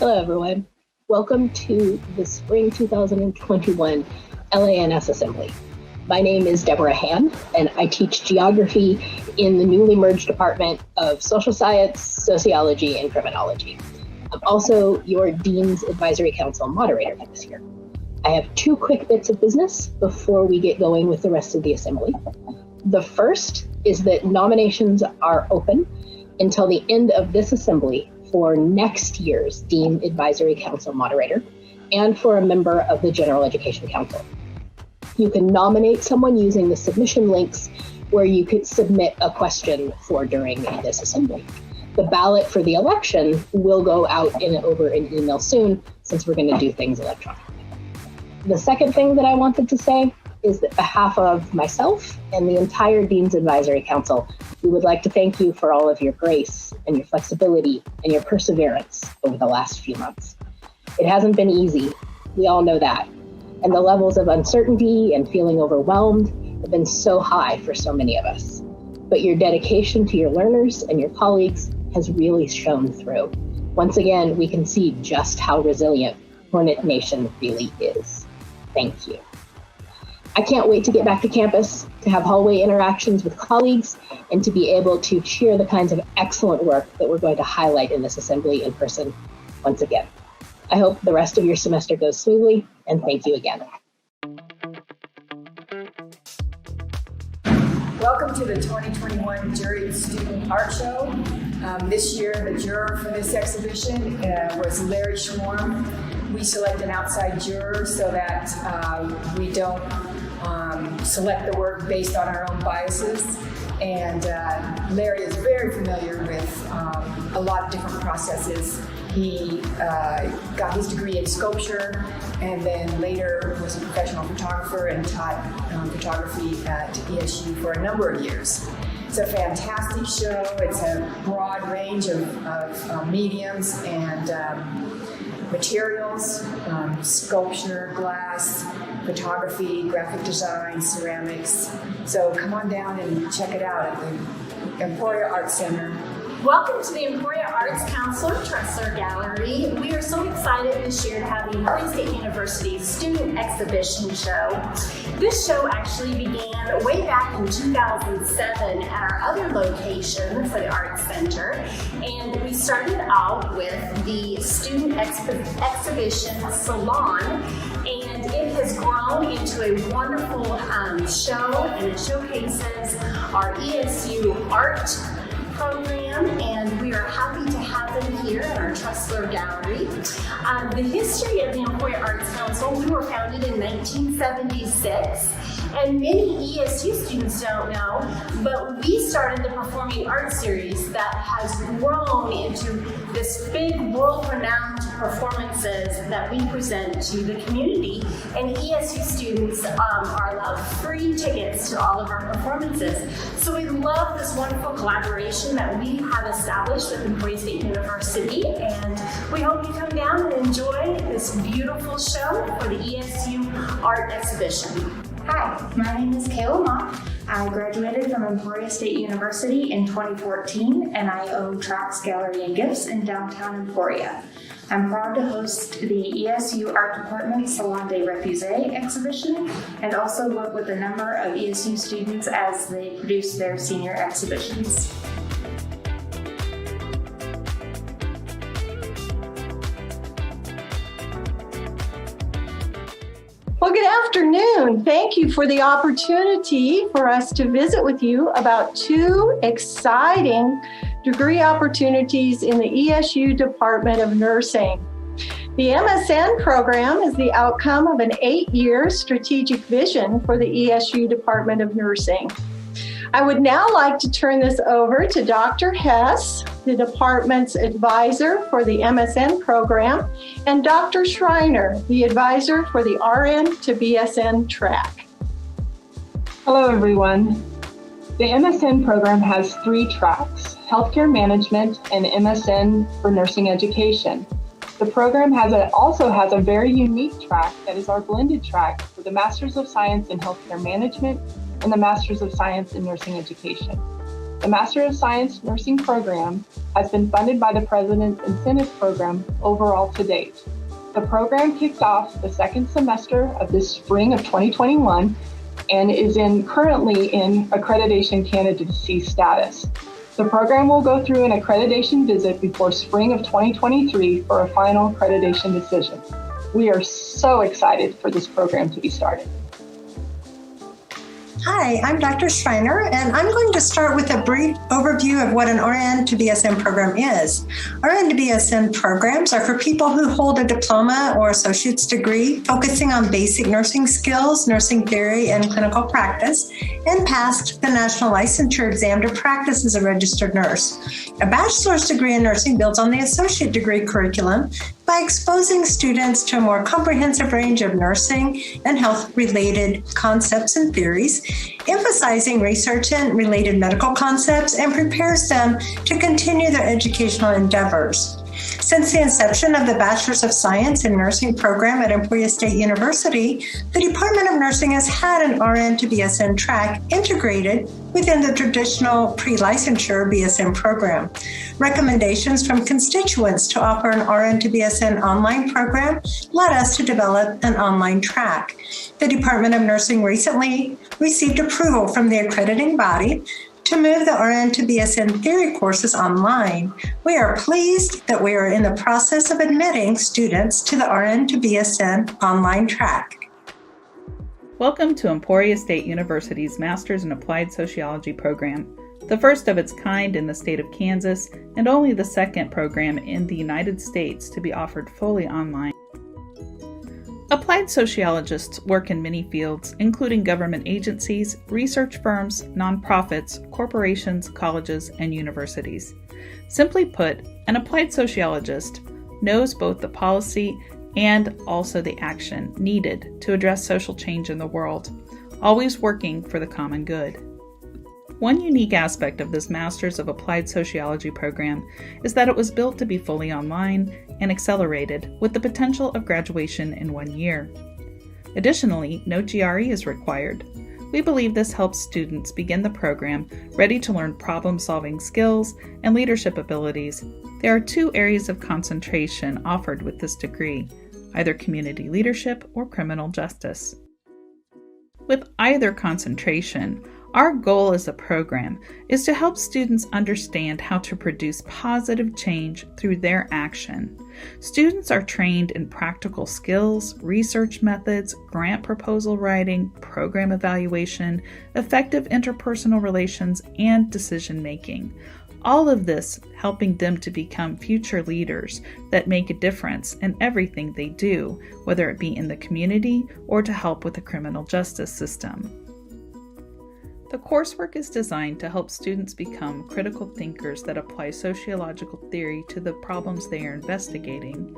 Hello, everyone. Welcome to the Spring 2021 LANS Assembly. My name is Deborah Han, and I teach geography in the newly merged Department of Social Science, Sociology, and Criminology. I'm also your Dean's Advisory Council moderator for this year. I have two quick bits of business before we get going with the rest of the assembly. The first is that nominations are open until the end of this assembly for next year's Dean Advisory Council moderator and for a member of the General Education Council. You can nominate someone using the submission links where you could submit a question for during this assembly. The ballot for the election will go out over an email soon since we're going to do things electronically. The second thing that I wanted to say is that on behalf of myself and the entire Dean's Advisory Council, we would like to thank you for all of your grace and your flexibility and your perseverance over the last few months. It hasn't been easy, we all know that, and the levels of uncertainty and feeling overwhelmed have been so high for so many of us. But your dedication to your learners and your colleagues has really shown through. Once again, we can see just how resilient Hornet Nation really is. Thank you. I can't wait to get back to campus, to have hallway interactions with colleagues, and to be able to cheer the kinds of excellent work that we're going to highlight in this assembly in person once again. I hope the rest of your semester goes smoothly, and thank you again. Welcome to the 2021 Juried Student Art Show. This year, the juror for this exhibition was Larry Schwarm. We select an outside juror so that we don't select the work based on our own biases. And Larry is very familiar with a lot of different processes. He got his degree in sculpture and then later was a professional photographer and taught photography at ESU for a number of years. It's a fantastic show. It's a broad range of mediums and materials, sculpture, glass, photography, graphic design, ceramics. So come on down and check it out at the Emporia Art Center. Welcome to the Emporia Arts Council Tressler Gallery. We are so excited this year to have the Emporia State University's Student Exhibition Show. This show actually began way back in 2007 at our other location for the Arts Center. And we started out with the Student Exhibition Salon. And it has grown into a wonderful show, and it showcases our ESU art program, and we are happy to have them here in our Tressler Gallery. The history of the Emporia Arts Council, we were founded in 1976, and many ESU students don't know, but we started the Performing Arts Series that has grown into this big world-renowned performances that we present to the community, and ESU students are allowed free tickets to all of our performances. So we love this wonderful collaboration that we have established with Emporia State University, and we hope you come down and enjoy this beautiful show for the ESU Art Exhibition. Hi, my name is Kayla Mott. I graduated from Emporia State University in 2014, and I own Tracks Gallery and Gifts in downtown Emporia. I'm proud to host the ESU Art Department Salon des Refusés exhibition and also work with a number of ESU students as they produce their senior exhibitions. Well, good afternoon. Thank you for the opportunity for us to visit with you about two exciting degree opportunities in the ESU Department of Nursing. The MSN program is the outcome of an 8-year strategic vision for the ESU Department of Nursing. I would now like to turn this over to Dr. Hess, the department's advisor for the MSN program, and Dr. Schreiner, the advisor for the RN to BSN track. Hello, everyone. The MSN program has 3 tracks: Healthcare Management and MSN for Nursing Education. The program also has a very unique track that is our blended track for the Masters of Science in Healthcare Management and the Masters of Science in Nursing Education. The Master of Science Nursing program has been funded by the President's Incentive Program overall to date. The program kicked off the second semester of this spring of 2021 and is currently in accreditation candidacy status. The program will go through an accreditation visit before spring of 2023 for a final accreditation decision. We are so excited for this program to be started. Hi, I'm Dr. Schreiner, and I'm going to start with a brief overview of what an RN to BSN program is. RN to BSN programs are for people who hold a diploma or associate's degree focusing on basic nursing skills, nursing theory, and clinical practice, and passed the national licensure exam to practice as a registered nurse. A bachelor's degree in nursing builds on the associate degree curriculum by exposing students to a more comprehensive range of nursing and health-related concepts and theories, emphasizing research and related medical concepts, and prepares them to continue their educational endeavors. Since the inception of the Bachelor's of Science in Nursing program at Emporia State University, the Department of Nursing has had an RN to BSN track integrated within the traditional pre-licensure BSN program. Recommendations from constituents to offer an RN to BSN online program led us to develop an online track. The Department of Nursing recently received approval from the accrediting body to move the RN to BSN theory courses online. We are pleased that we are in the process of admitting students to the RN to BSN online track. Welcome to Emporia State University's Master's in Applied Sociology program, the first of its kind in the state of Kansas and only the second program in the United States to be offered fully online. Applied sociologists work in many fields, including government agencies, research firms, nonprofits, corporations, colleges, and universities. Simply put, an applied sociologist knows both the policy and also the action needed to address social change in the world, always working for the common good. One unique aspect of this Master's of Applied Sociology program is that it was built to be fully online and accelerated with the potential of graduation in 1 year. Additionally, no GRE is required. We believe this helps students begin the program ready to learn problem-solving skills and leadership abilities. There are 2 areas of concentration offered with this degree, either community leadership or criminal justice. With either concentration, our goal as a program is to help students understand how to produce positive change through their action. Students are trained in practical skills, research methods, grant proposal writing, program evaluation, effective interpersonal relations, and decision making. All of this helping them to become future leaders that make a difference in everything they do, whether it be in the community or to help with the criminal justice system. The coursework is designed to help students become critical thinkers that apply sociological theory to the problems they are investigating,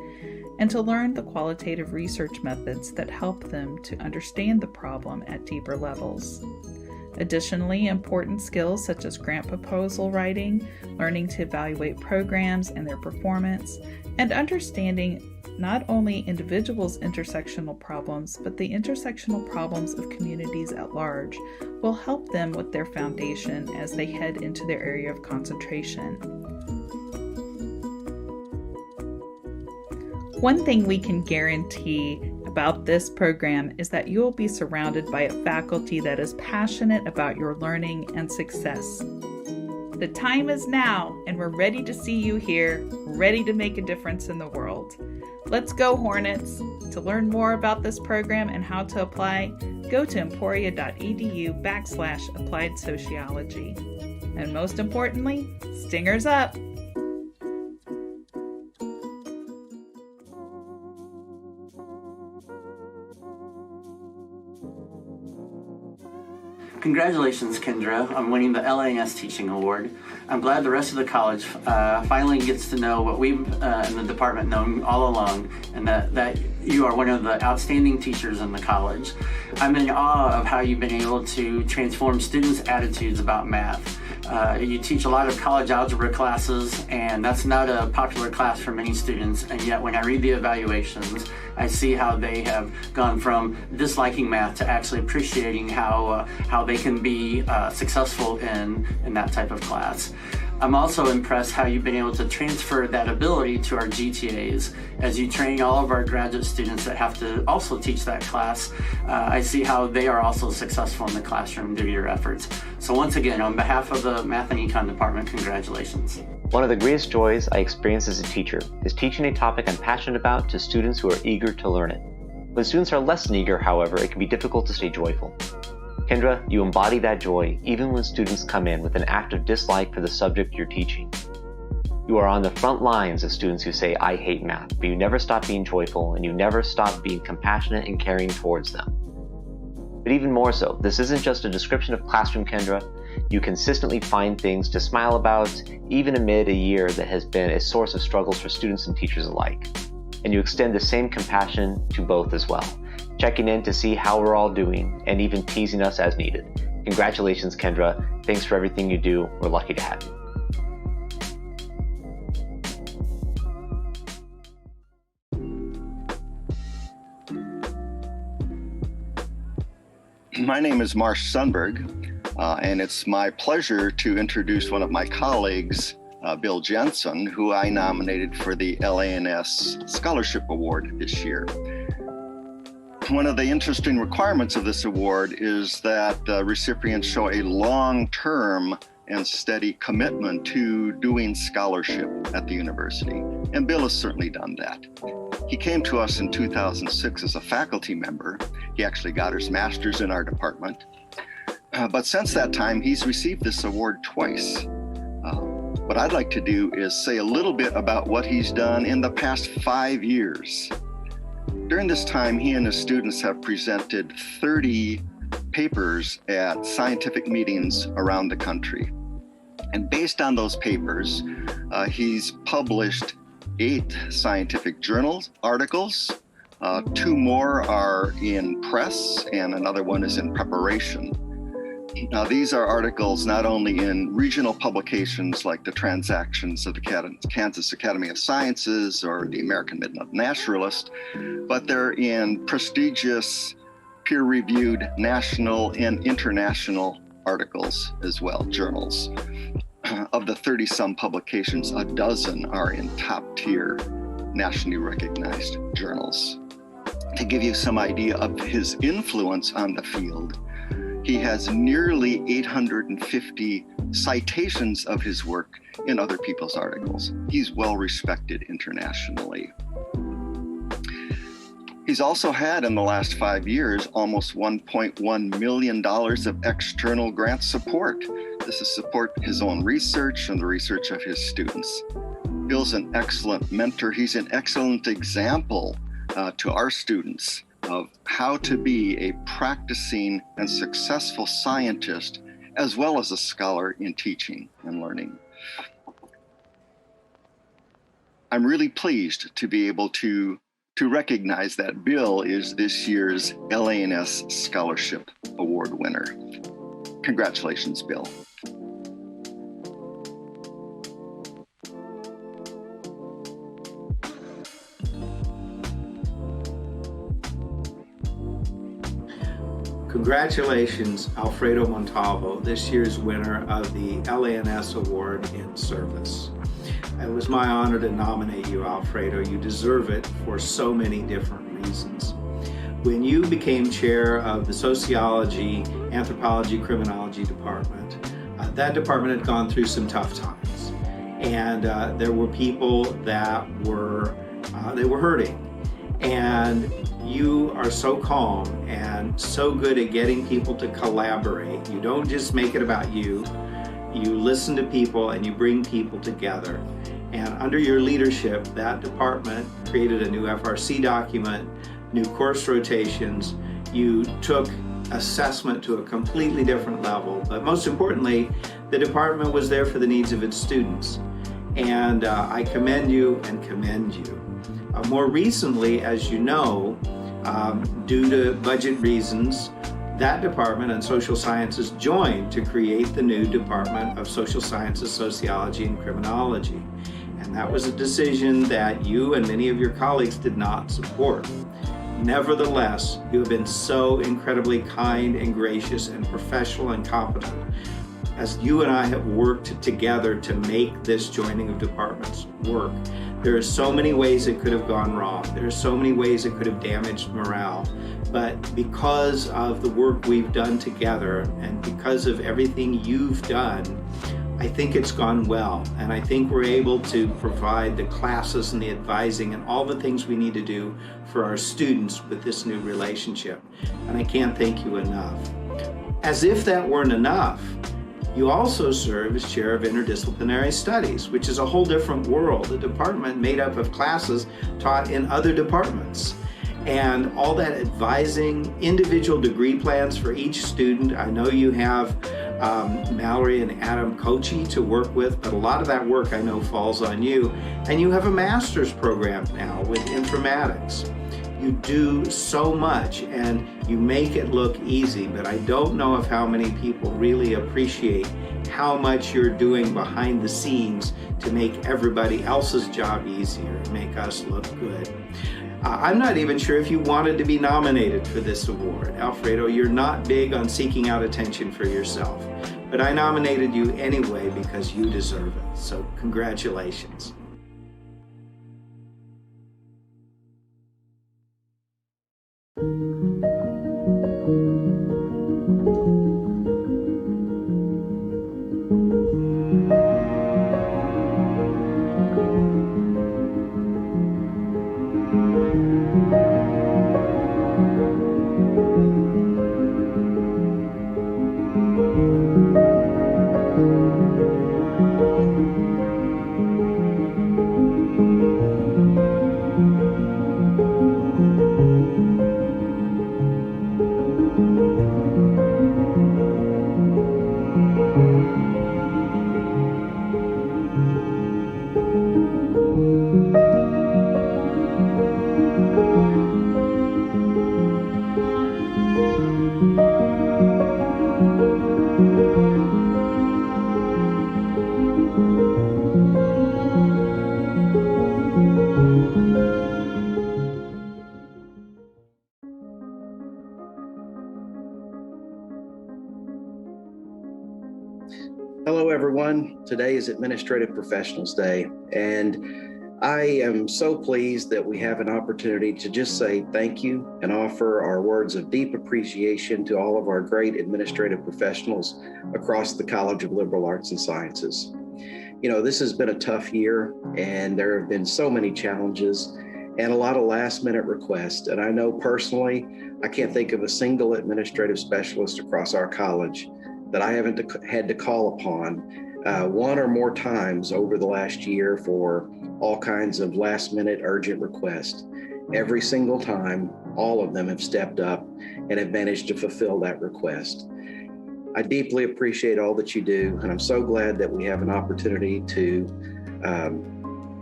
and to learn the qualitative research methods that help them to understand the problem at deeper levels. Additionally, important skills such as grant proposal writing, learning to evaluate programs and their performance, and understanding not only individuals' intersectional problems, but the intersectional problems of communities at large will help them with their foundation as they head into their area of concentration. One thing we can guarantee about this program is that you will be surrounded by a faculty that is passionate about your learning and success. The time is now, and we're ready to see you here, ready to make a difference in the world. Let's go, Hornets! To learn more about this program and how to apply, go to emporia.edu/applied sociology. And most importantly, stingers up! Congratulations, Kendra, on winning the LAS Teaching Award. I'm glad the rest of the college finally gets to know what we've in the department known all along, and that you are one of the outstanding teachers in the college. I'm in awe of how you've been able to transform students' attitudes about math. You teach a lot of college algebra classes, and that's not a popular class for many students, and yet when I read the evaluations, I see how they have gone from disliking math to actually appreciating how they can be successful in that type of class. I'm also impressed how you've been able to transfer that ability to our GTAs as you train all of our graduate students that have to also teach that class. I see how they are also successful in the classroom due to your efforts. So once again, on behalf of the Math and Econ Department, congratulations. One of the greatest joys I experience as a teacher is teaching a topic I'm passionate about to students who are eager to learn it. When students are less than eager, however, it can be difficult to stay joyful. Kendra, you embody that joy even when students come in with an active dislike for the subject you're teaching. You are on the front lines of students who say, "I hate math," but you never stop being joyful and you never stop being compassionate and caring towards them. But even more so, this isn't just a description of classroom Kendra. You consistently find things to smile about, even amid a year that has been a source of struggles for students and teachers alike. And you extend the same compassion to both as well, checking in to see how we're all doing and even teasing us as needed. Congratulations, Kendra. Thanks for everything you do. We're lucky to have you. My name is Marsh Sundberg, and it's my pleasure to introduce one of my colleagues, Bill Jensen, who I nominated for the LANS Scholarship Award this year. One of the interesting requirements of this award is that recipients show a long-term and steady commitment to doing scholarship at the university, and Bill has certainly done that. He came to us in 2006 as a faculty member. He actually got his master's in our department. But since that time, he's received this award twice. What I'd like to do is say a little bit about what he's done in the past 5 years. During this time, he and his students have presented 30 papers at scientific meetings around the country. And based on those papers, he's published 8 scientific journals articles. 2 more are in press, and another one is in preparation. Now, these are articles not only in regional publications like the Transactions of the Kansas Academy of Sciences or the American Midland Naturalist, but they're in prestigious, peer-reviewed national and international articles as well, journals. Of the 30-some publications, a dozen are in top-tier, nationally recognized journals. To give you some idea of his influence on the field, he has nearly 850 citations of his work in other people's articles. He's well respected internationally. He's also had in the last 5 years almost $1.1 million of external grant support. This is support his own research and the research of his students. Bill's an excellent mentor. He's an excellent example to our students of how to be a practicing and successful scientist, as well as a scholar in teaching and learning. I'm really pleased to be able to recognize that Bill is this year's LANS Scholarship Award winner. Congratulations, Bill. Congratulations, Alfredo Montalvo, this year's winner of the LANS Award in Service. It was my honor to nominate you, Alfredo. You deserve it for so many different reasons. When you became chair of the Sociology, Anthropology, Criminology department, that department had gone through some tough times. And there were people that were hurting. And you are so calm and so good at getting people to collaborate. You don't just make it about you. You listen to people and you bring people together. And under your leadership, that department created a new FRC document, new course rotations. You took assessment to a completely different level. But most importantly, the department was there for the needs of its students. And I commend you and commend you. More recently, as you know, due to budget reasons, that department and social sciences joined to create the new Department of Social Sciences, Sociology, and Criminology. And that was a decision that you and many of your colleagues did not support. Nevertheless, you have been so incredibly kind and gracious and professional and competent as you and I have worked together to make this joining of departments work. There are so many ways it could have gone wrong. There are so many ways it could have damaged morale. But because of the work we've done together and because of everything you've done, I think it's gone well. And I think we're able to provide the classes and the advising and all the things we need to do for our students with this new relationship. And I can't thank you enough. As if that weren't enough, you also serve as chair of Interdisciplinary Studies, which is a whole different world, a department made up of classes taught in other departments. And all that advising, individual degree plans for each student. I know you have Mallory and Adam Kochi to work with, but a lot of that work I know falls on you. And you have a master's program now with informatics. You do so much and you make it look easy, but I don't know if how many people really appreciate how much you're doing behind the scenes to make everybody else's job easier and make us look good. I'm not even sure if you wanted to be nominated for this award. Alfredo, you're not big on seeking out attention for yourself, but I nominated you anyway because you deserve it. So congratulations. Hello, everyone. Today is Administrative Professionals Day, and I am so pleased that we have an opportunity to just say thank you and offer our words of deep appreciation to all of our great administrative professionals across the College of Liberal Arts and Sciences. You know, this has been a tough year, and there have been so many challenges and a lot of last-minute requests. And I know personally, I can't think of a single administrative specialist across our college that I haven't had to call upon one or more times over the last year for all kinds of last-minute urgent requests. Every single time, all of them have stepped up and have managed to fulfill that request. I deeply appreciate all that you do, and I'm so glad that we have an opportunity to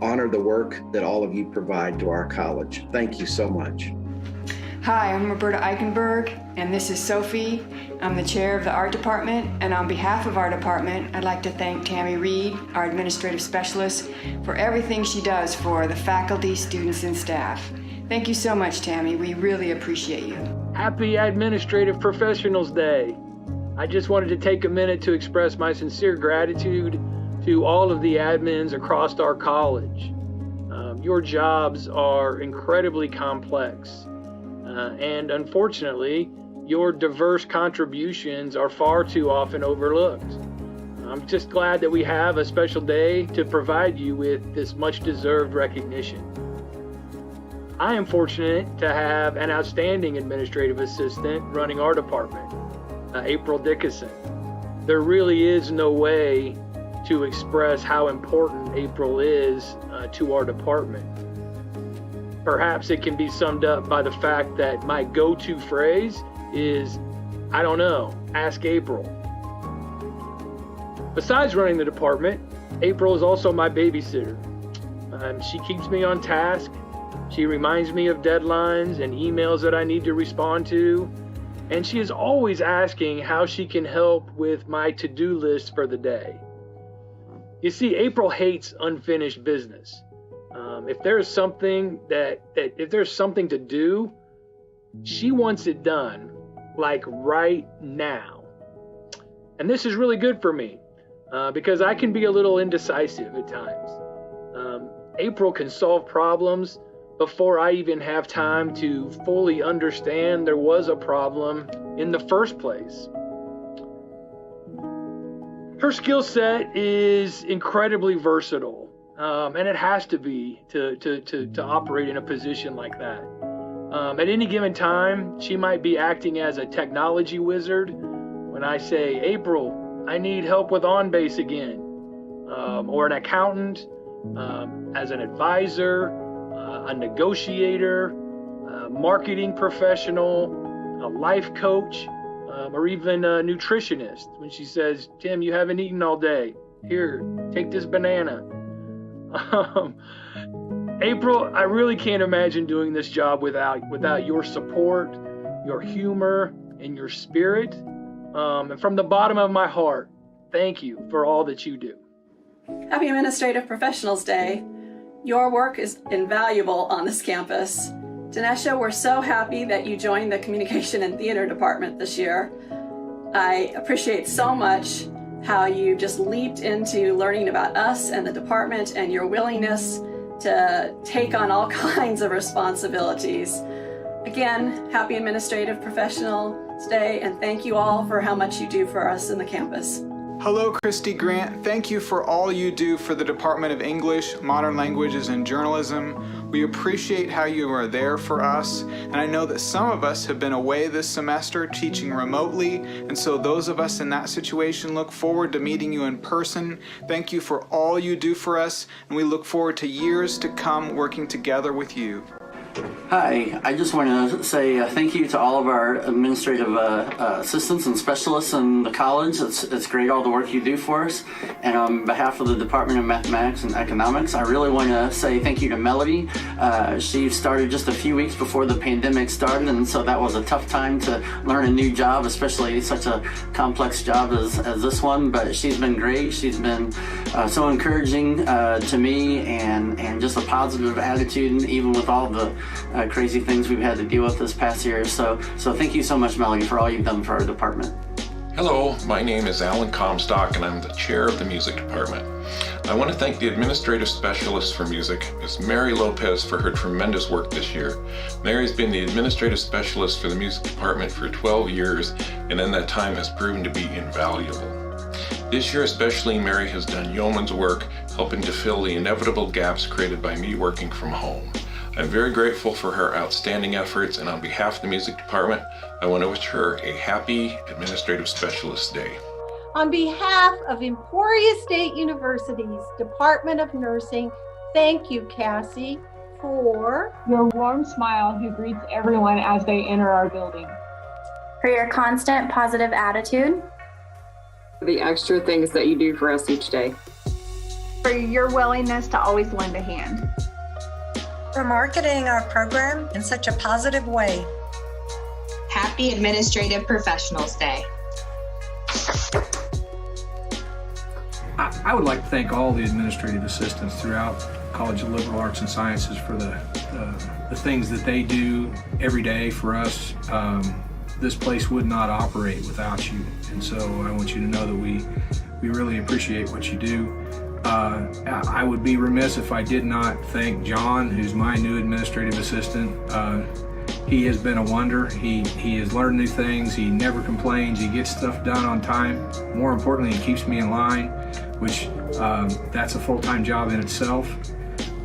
honor the work that all of you provide to our college. Thank you so much. Hi, I'm Roberta Eichenberg, and this is Sophie. I'm the chair of the art department, and on behalf of our department, I'd like to thank Tammy Reed, our administrative specialist, for everything she does for the faculty, students, and staff. Thank you so much, Tammy. We really appreciate you. Happy Administrative Professionals Day. I just wanted to take a minute to express my sincere gratitude to all of the admins across our college. Your jobs are incredibly complex. And unfortunately, your diverse contributions are far too often overlooked. I'm just glad that we have a special day to provide you with this much-deserved recognition. I am fortunate to have an outstanding administrative assistant running our department, April Dickinson. There really is no way to express how important April is to our department. Perhaps it can be summed up by the fact that my go-to phrase is, I don't know, ask April. Besides running the department, April is also my babysitter. She keeps me on task. She reminds me of deadlines and emails that I need to respond to. and she is always asking how she can help with my to-do list for the day. You see, April hates unfinished business. If there's something if there's something to do, she wants it done, like right now. And this is really good for me, because I can be a little indecisive at times. April can solve problems before I even have time to fully understand there was a problem in the first place. Her skill set is incredibly versatile, and it has to be to operate in a position like that. At any given time, she might be acting as a technology wizard when I say, April, I need help with OnBase again, or an accountant, as an advisor, a negotiator, a marketing professional, a life coach, or even a nutritionist. When she says, Tim, you haven't eaten all day. Here, take this banana. April, I really can't imagine doing this job without your support, your humor, and your spirit. And from the bottom of my heart, thank you for all that you do. Happy Administrative Professionals Day. Your work is invaluable on this campus. Dinesha, we're so happy that you joined the Communication and Theater Department this year. I appreciate so much how you just leaped into learning about us and the department and your willingness to take on all kinds of responsibilities. Again, happy Administrative Professionals Day, and thank you all for how much you do for us in the campus. Hello, Christy Grant. Thank you for all you do for the Department of English, Modern Languages, and Journalism. We appreciate how you are there for us, and I know that some of us have been away this semester teaching remotely, and so those of us in that situation look forward to meeting you in person. Thank you for all you do for us, and we look forward to years to come working together with you. Hi, I just want to say thank you to all of our administrative assistants and specialists in the college. It's great all the work you do for us. And on behalf of the Department of Mathematics and Economics, I really want to say thank you to Melody. She started just a few weeks before the pandemic started, and so that was a tough time to learn a new job, especially such a complex job as this one. But she's been great. She's been so encouraging to me, and just a positive attitude, even with all the crazy things we've had to deal with this past year. So thank you so much, Melody, for all you've done for our department. Hello, my name is Alan Comstock, and I'm the chair of the music department. I want to thank the administrative specialist for music, Ms. Mary Lopez, for her tremendous work this year. Mary's been the administrative specialist for the music department for 12 years, and in that time has proven to be invaluable. This year especially, Mary has done yeoman's work, helping to fill the inevitable gaps created by me working from home. I'm very grateful for her outstanding efforts, and on behalf of the music department, I want to wish her a happy Administrative Specialist Day. On behalf of Emporia State University's Department of Nursing, thank you, Cassie, for your warm smile who greets everyone as they enter our building. For your constant positive attitude. For the extra things that you do for us each day. For your willingness to always lend a hand. For marketing our program in such a positive way. Happy Administrative Professionals Day. I would like to thank all the administrative assistants throughout College of Liberal Arts and Sciences for the things that they do every day for us. This place would not operate without you, and so I want you to know that we really appreciate what you do. I would be remiss if I did not thank John, who's my new administrative assistant. He has been a wonder. He has learned new things. He never complains. He gets stuff done on time. More importantly, he keeps me in line, which that's a full-time job in itself.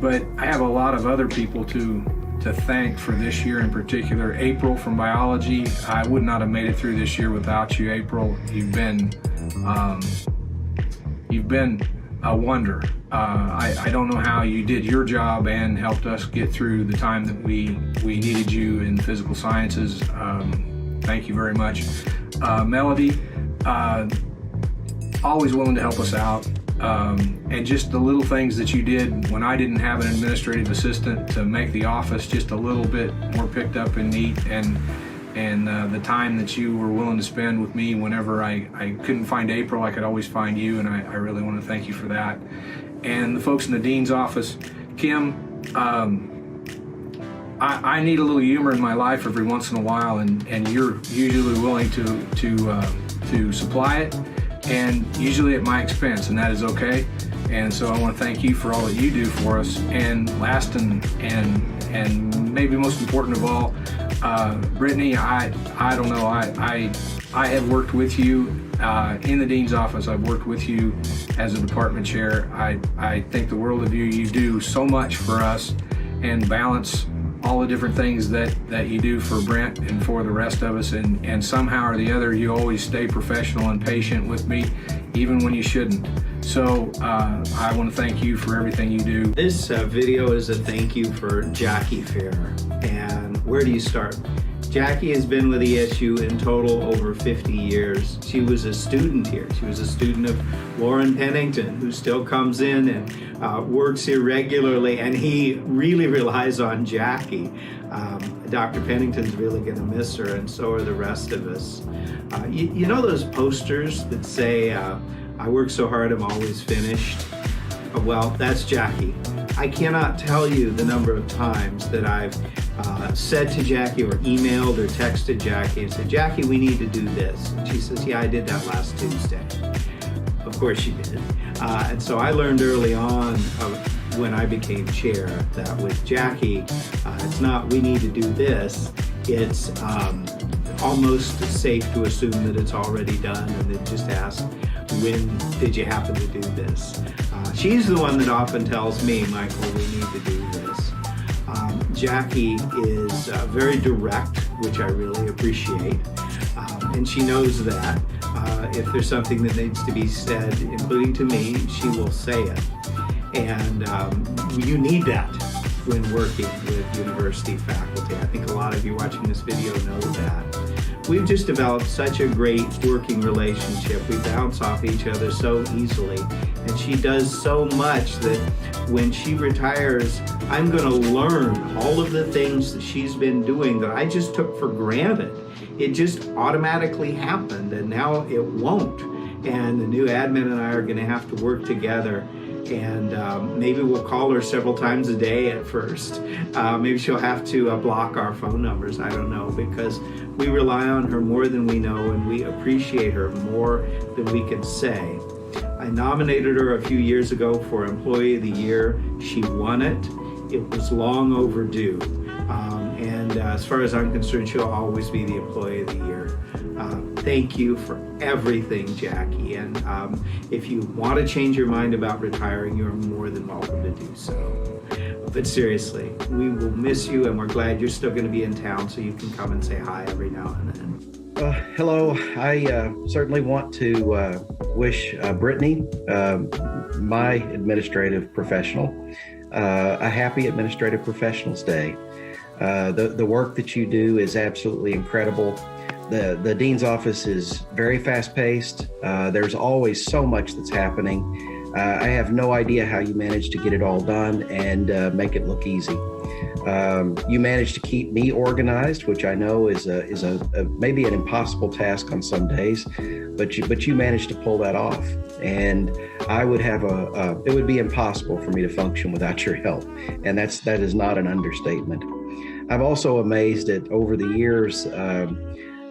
But I have a lot of other people to thank for this year in particular. April from biology. I would not have made it through this year without you, April. You've been a wonder. I don't know how you did your job and helped us get through the time that we needed you in physical sciences. Thank you very much. Melody, always willing to help us out. And just the little things that you did when I didn't have an administrative assistant to make the office just a little bit more picked up and neat. And and the time that you were willing to spend with me whenever I couldn't find April, I could always find you, and I really want to thank you for that. And the folks in the dean's office, Kim, I need a little humor in my life every once in a while, and you're usually willing to supply it, and usually at my expense, and that is okay. And so I want to thank you for all that you do for us. And last and maybe most important of all, Brittany, I don't know, I have worked with you in the dean's office. I've worked with you as a department chair. I think the world of you. You do so much for us and balance all the different things that you do for Brent and for the rest of us, and somehow or the other you always stay professional and patient with me even when you shouldn't. So I want to thank you for everything you do. This video is a thank you for Jackie Fair. And where do you start? Jackie has been with ESU in total over 50 years. She was a student here. She was a student of Warren Pennington, who still comes in and works here regularly, and he really relies on Jackie. Dr. Pennington's really going to miss her, and so are the rest of us. You know those posters that say, I work so hard, I'm always finished? Well, that's Jackie. I cannot tell you the number of times that I've said to Jackie or emailed or texted Jackie and said, Jackie, we need to do this. And she says, yeah, I did that last Tuesday. Of course she did. And so I learned early on when I became chair that with Jackie, it's not we need to do this, it's almost safe to assume that it's already done, and then just ask, when did you happen to do this? She's the one that often tells me, Michael, we need to do this. Jackie is very direct, which I really appreciate, and she knows that. If there's something that needs to be said, including to me, she will say it. And you need that when working with university faculty. I think a lot of you watching this video know that. We've just developed such a great working relationship. We bounce off each other so easily, and she does so much that when she retires, I'm going to learn all of the things that she's been doing that I just took for granted. It just automatically happened, and now it won't. And the new admin and I are going to have to work together. And maybe we'll call her several times a day at first. Maybe she'll have to block our phone numbers, I don't know, because we rely on her more than we know, and we appreciate her more than we can say. I nominated her a few years ago for Employee of the Year. She won it. It was long overdue. And as far as I'm concerned, she'll always be the Employee of the Year. Thank you for everything, Jackie. And if you want to change your mind about retiring, you're more than welcome to do so. But seriously, we will miss you, and we're glad you're still going to be in town so you can come and say hi every now and then. Hello. I certainly want to wish Brittany, my administrative professional, a happy Administrative Professionals Day. The work that you do is absolutely incredible. The Dean's office is very fast-paced. There's always so much that's happening. I have no idea how you manage to get it all done and make it look easy. You manage to keep me organized, which I know is a maybe an impossible task on some days, but you manage to pull that off. And I would have it would be impossible for me to function without your help, and that is not an understatement. I'm also amazed that over the years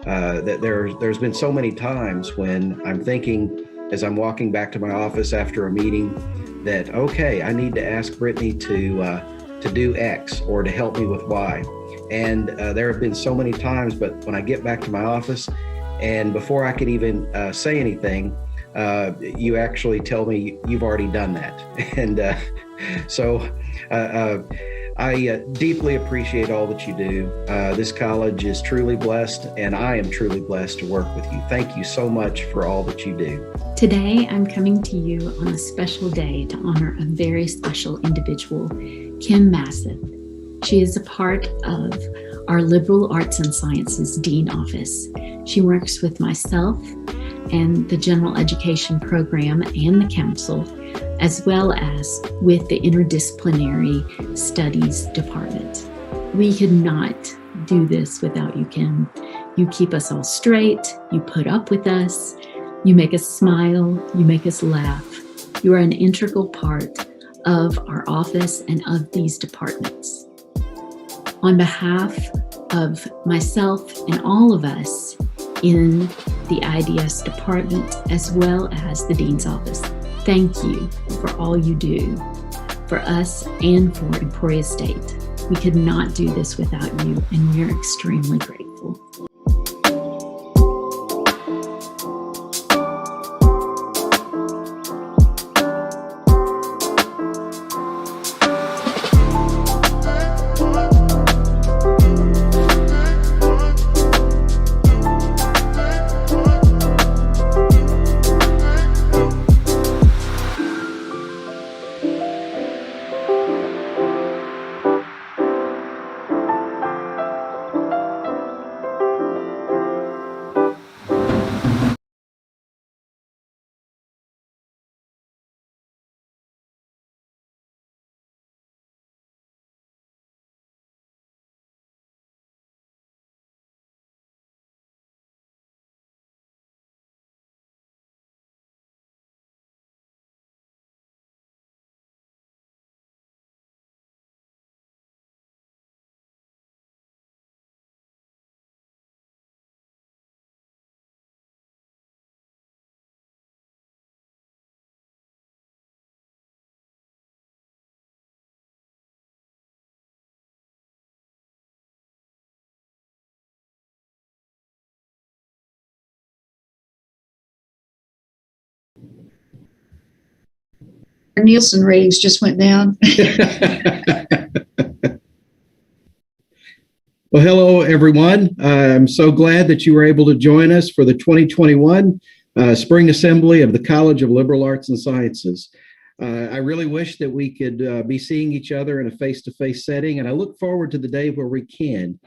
that there's been so many times when I'm thinking, as I'm walking back to my office after a meeting, that, okay, I need to ask Brittany to do X or to help me with Y. And there have been so many times, but when I get back to my office and before I could even say anything, you actually tell me you've already done that. And so I deeply appreciate all that you do. This college is truly blessed, and I am truly blessed to work with you. Thank you so much for all that you do. Today, I'm coming to you on a special day to honor a very special individual, Kim Massif. She is a part of our Liberal Arts and Sciences Dean Office. She works with myself and the General Education Program and the Council, as well as with the Interdisciplinary Studies Department. We could not do this without you, Kim. You keep us all straight. You put up with us. You make us smile. You make us laugh. You are an integral part of our office and of these departments. On behalf of myself and all of us in the IDS department, as well as the Dean's Office, thank you for all you do for us and for Emporia State. We could not do this without you, and we're extremely grateful. Nielsen ratings just went down. Well, hello, everyone. I'm so glad that you were able to join us for the 2021 Spring Assembly of the College of Liberal Arts and Sciences. I really wish that we could be seeing each other in a face-to-face setting, and I look forward to the day where we can.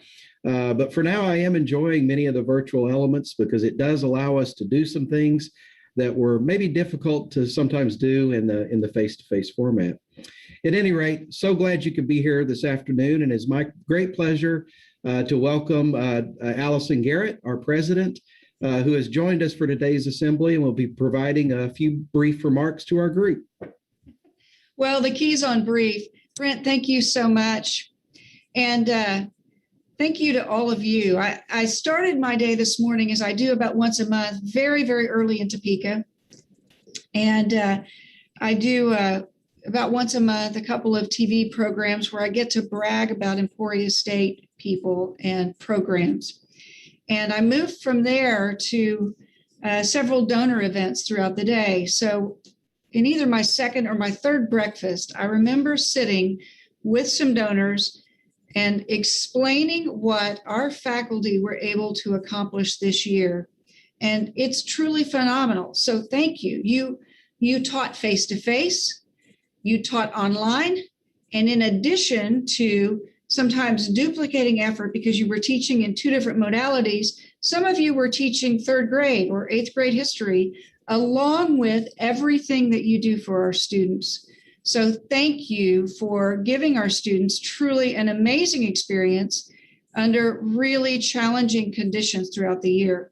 But for now, I am enjoying many of the virtual elements because it does allow us to do some things that were maybe difficult to sometimes do in the face-to-face format. At any rate, so glad you could be here this afternoon, and it's my great pleasure to welcome Allison Garrett, our president, who has joined us for today's assembly and will be providing a few brief remarks to our group. Well, the key's on brief. Brent, thank you so much. And thank you to all of you. I started my day this morning, as I do about once a month, very, very early in Topeka. And I do about once a month a couple of TV programs where I get to brag about Emporia State people and programs. And I moved from there to several donor events throughout the day. So in either my second or my third breakfast, I remember sitting with some donors and explaining what our faculty were able to accomplish this year. And it's truly phenomenal. So thank you. You taught face-to-face, you taught online, and in addition to sometimes duplicating effort because you were teaching in two different modalities, some of you were teaching third grade or eighth grade history, along with everything that you do for our students. So thank you for giving our students truly an amazing experience under really challenging conditions throughout the year.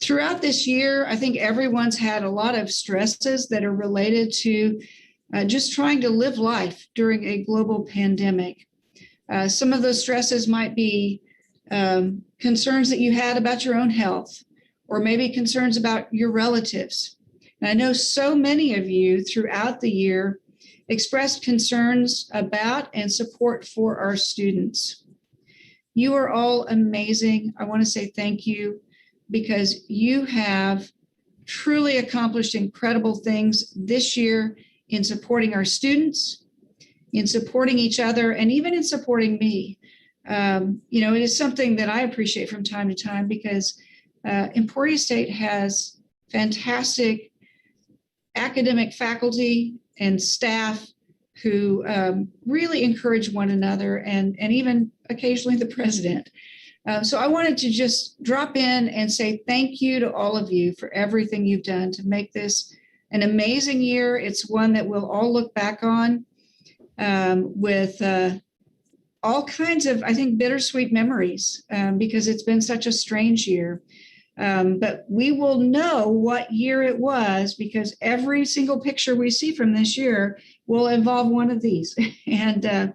Throughout this year, I think everyone's had a lot of stresses that are related to just trying to live life during a global pandemic. Some of those stresses might be concerns that you had about your own health, or maybe concerns about your relatives. And I know so many of you throughout the year expressed concerns about and support for our students. You are all amazing. I want to say thank you because you have truly accomplished incredible things this year in supporting our students, in supporting each other, and even in supporting me. It is something that I appreciate from time to time because Emporia State has fantastic academic faculty and staff who really encourage one another and even occasionally the president. So I wanted to just drop in and say thank you to all of you for everything you've done to make this an amazing year. It's one that we'll all look back on with all kinds of, I think, bittersweet memories because it's been such a strange year. But we will know what year it was because every single picture we see from this year will involve one of these. And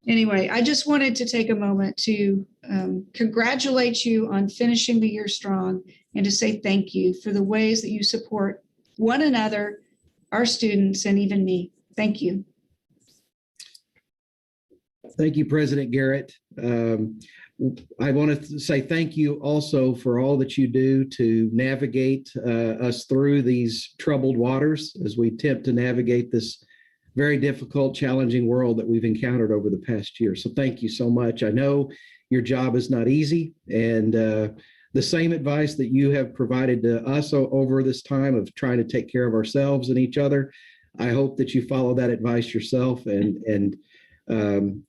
anyway, I just wanted to take a moment to congratulate you on finishing the year strong and to say thank you for the ways that you support one another, our students, and even me. Thank you. Thank you, President Garrett. I want to say thank you also for all that you do to navigate us through these troubled waters as we attempt to navigate this very difficult, challenging world that we've encountered over the past year. So thank you so much. I know your job is not easy, and the same advice that you have provided to us over this time of trying to take care of ourselves and each other, I hope that you follow that advice yourself and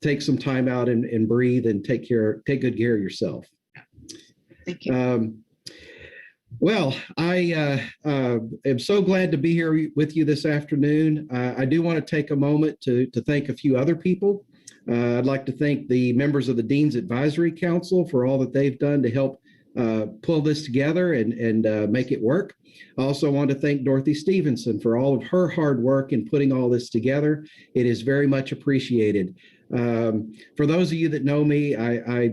take some time out and breathe and take good care of yourself. Thank you. Well, I am so glad to be here with you this afternoon. I do want to take a moment to thank a few other people. I'd like to thank the members of the Dean's Advisory Council for all that they've done to help pull this together and make it work. I also want to thank Dorothy Stevenson for all of her hard work in putting all this together. It is very much appreciated. For those of you that know me, I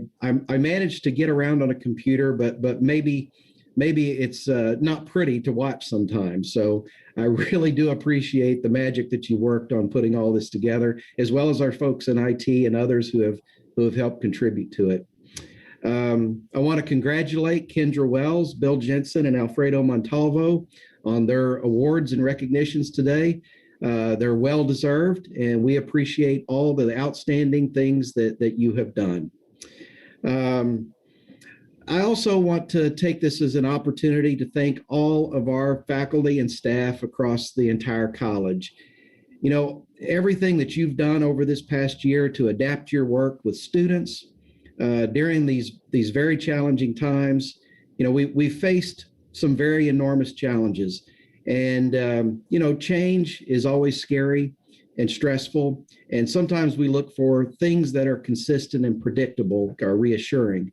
managed to get around on a computer, but maybe it's not pretty to watch sometimes. So I really do appreciate the magic that you worked on putting all this together, as well as our folks in IT and others who have helped contribute to it. I want to congratulate Kendra Wells, Bill Jensen, and Alfredo Montalvo on their awards and recognitions today. They're well-deserved, and we appreciate all the outstanding things that you have done. I also want to take this as an opportunity to thank all of our faculty and staff across the entire college. You know, everything that you've done over this past year to adapt your work with students during these very challenging times. You know, we faced some very enormous challenges, and you know, change is always scary and stressful, and sometimes we look for things that are consistent and predictable or reassuring.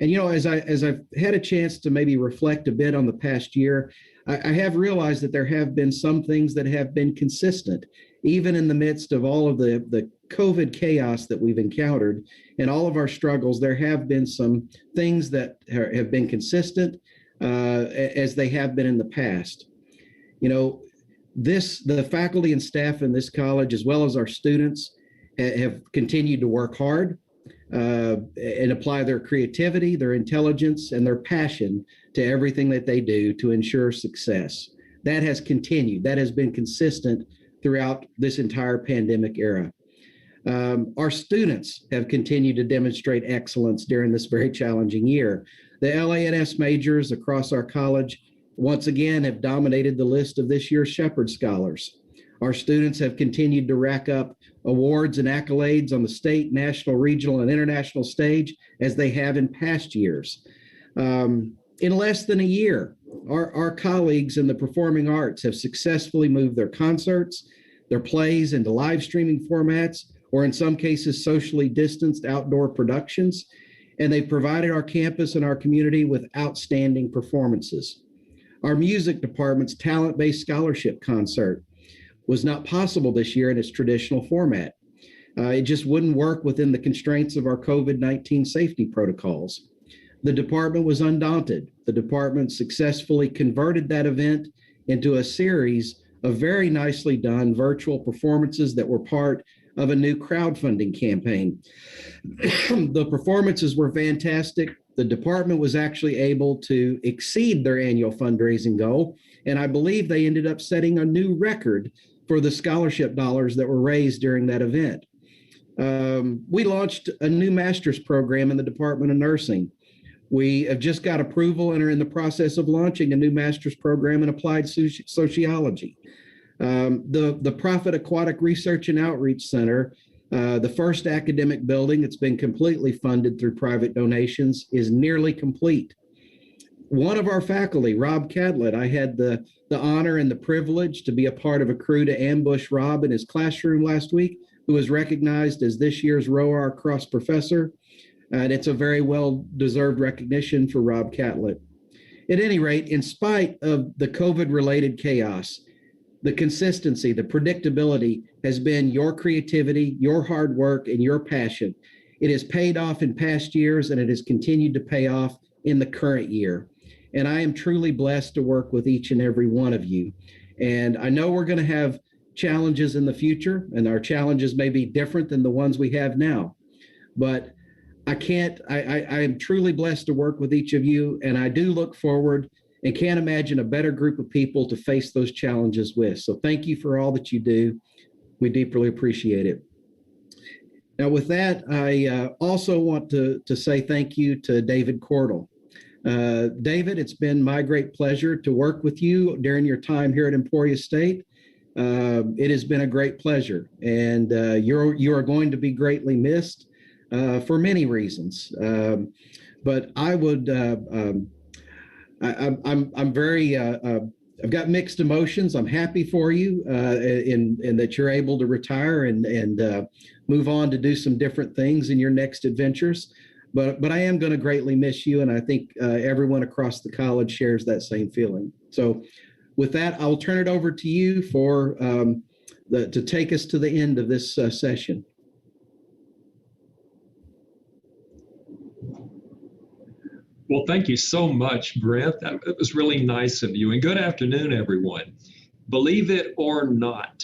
And, you know, as I've had a chance to maybe reflect a bit on the past year, I have realized that there have been some things that have been consistent, even in the midst of all of the COVID chaos that we've encountered and all of our struggles. There have been some things that have been consistent as they have been in the past. You know, the faculty and staff in this college, as well as our students, have continued to work hard and apply their creativity, their intelligence, and their passion to everything that they do to ensure success. That has continued. That has been consistent throughout this entire pandemic era. Our students have continued to demonstrate excellence during this very challenging year. The LA&S majors across our college once again have dominated the list of this year's Shepherd Scholars. Our students have continued to rack up awards and accolades on the state, national, regional, and international stage as they have in past years. In less than a year, our colleagues in the performing arts have successfully moved their concerts, their plays into live streaming formats, or in some cases, socially distanced outdoor productions, and they've provided our campus and our community with outstanding performances. Our music department's talent-based scholarship concert was not possible this year in its traditional format. It just wouldn't work within the constraints of our COVID-19 safety protocols. The department was undaunted. The department successfully converted that event into a series of very nicely done virtual performances that were part of a new crowdfunding campaign. The performances were fantastic. The department was actually able to exceed their annual fundraising goal, and I believe they ended up setting a new record for the scholarship dollars that were raised during that event. We launched a new master's program in the Department of Nursing. We have just got approval and are in the process of launching a new master's program in applied sociology. The Prophet Aquatic Research and Outreach Center, the first academic building that's been completely funded through private donations, is nearly complete. One of our faculty, Rob Cadlett, I had the honor and the privilege to be a part of a crew to ambush Rob in his classroom last week. who was recognized as this year's ROAR Cross Professor. And it's a very well-deserved recognition for Rob Catlett. At any rate, in spite of the COVID-related chaos, the consistency, the predictability has been your creativity, your hard work, and your passion. It has paid off in past years, and it has continued to pay off in the current year. And I am truly blessed to work with each and every one of you. And I know we're going to have challenges in the future, and our challenges may be different than the ones we have now. But I am truly blessed to work with each of you, and I do look forward and can't imagine a better group of people to face those challenges with. So thank you for all that you do. We deeply appreciate it. Now with that, I also want to say thank you to David Cordell. David, it's been my great pleasure to work with you during your time here at Emporia State. It has been a great pleasure, and you are going to be greatly missed. For many reasons, but I would. I'm very. I've got mixed emotions. I'm happy for you, in that you're able to retire and move on to do some different things in your next adventures. But I am going to greatly miss you, and I think everyone across the college shares that same feeling. So, with that, I'll turn it over to you for to take us to the end of this session. Well, thank you so much, Brent. It was really nice of you. And good afternoon, everyone. Believe it or not,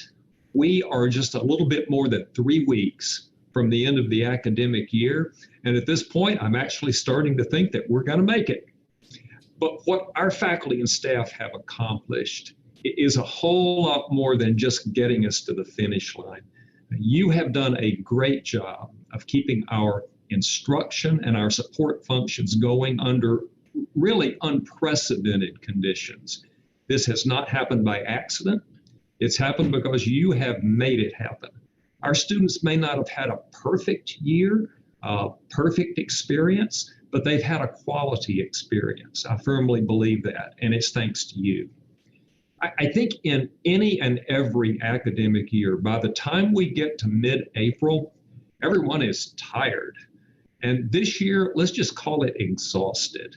we are just a little bit more than 3 weeks from the end of the academic year. And at this point, I'm actually starting to think that we're going to make it. But what our faculty and staff have accomplished is a whole lot more than just getting us to the finish line. You have done a great job of keeping our instruction and our support functions going under really unprecedented conditions. This has not happened by accident. It's happened because you have made it happen. Our students may not have had a perfect year, perfect experience, but they've had a quality experience. I firmly believe that, and it's thanks to you. I think in any and every academic year, by the time we get to mid-April, everyone is tired. And this year, let's just call it exhausted.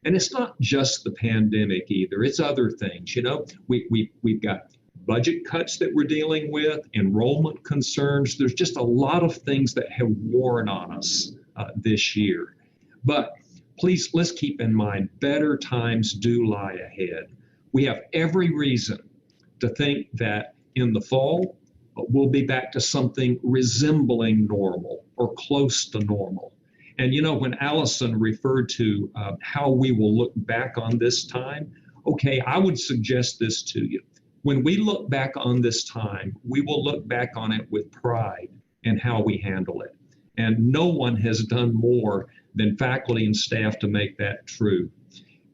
And it's not just the pandemic either, it's other things. You know, we've got budget cuts that we're dealing with, enrollment concerns. There's just a lot of things that have worn on us this year. But please, let's keep in mind, better times do lie ahead. We have every reason to think that in the fall, we'll be back to something resembling normal or close to normal. And you know, when Allison referred to how we will look back on this time, okay, I would suggest this to you. When we look back on this time, we will look back on it with pride in how we handle it. And no one has done more than faculty and staff to make that true.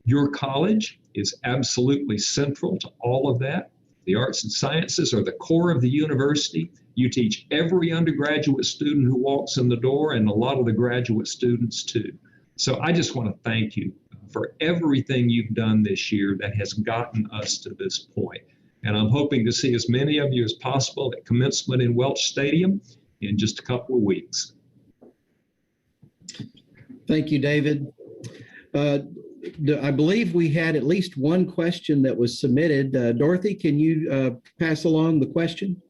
Your college is absolutely central to all of that. The arts and sciences are the core of the university. You teach every undergraduate student who walks in the door and a lot of the graduate students too. So I just want to thank you for everything you've done this year that has gotten us to this point. And I'm hoping to see as many of you as possible at commencement in Welch Stadium in just a couple of weeks. Thank you, David. I believe we had at least one question that was submitted. Dorothy, can you pass along the question?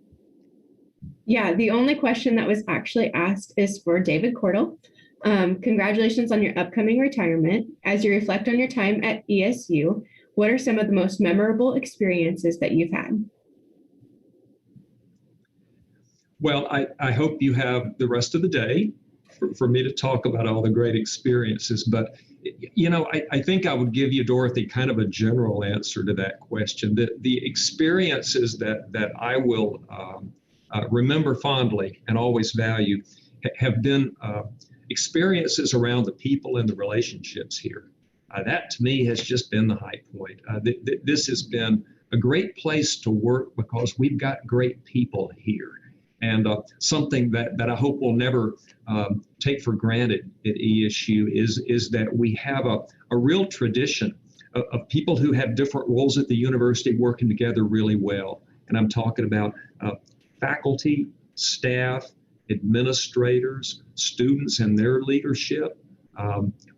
Yeah, the only question that was actually asked is for David Cordell. Congratulations on your upcoming retirement. As you reflect on your time at ESU, what are some of the most memorable experiences that you've had? Well, I hope you have the rest of the day for me to talk about all the great experiences. But, you know, I think I would give you, Dorothy, kind of a general answer to that question. The experiences that I will remember fondly and always value have been experiences around the people and the relationships here. That to me has just been the high point. This has been a great place to work because we've got great people here. And something that I hope we'll never take for granted at ESU is that we have a real tradition of people who have different roles at the university working together really well. And I'm talking about faculty, staff, administrators, students, and their leadership.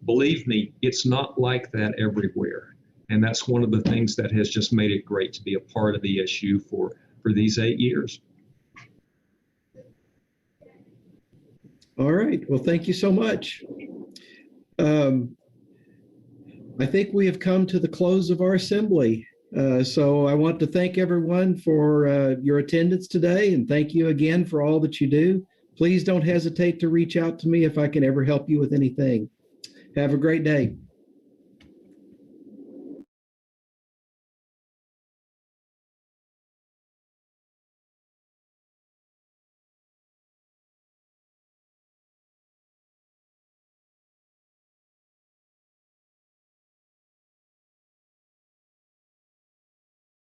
Believe me, it's not like that everywhere. And that's one of the things that has just made it great to be a part of ESU for these 8 years. All right. Well, thank you so much. I think we have come to the close of our assembly. So I want to thank everyone for your attendance today, and thank you again for all that you do. Please don't hesitate to reach out to me if I can ever help you with anything. Have a great day.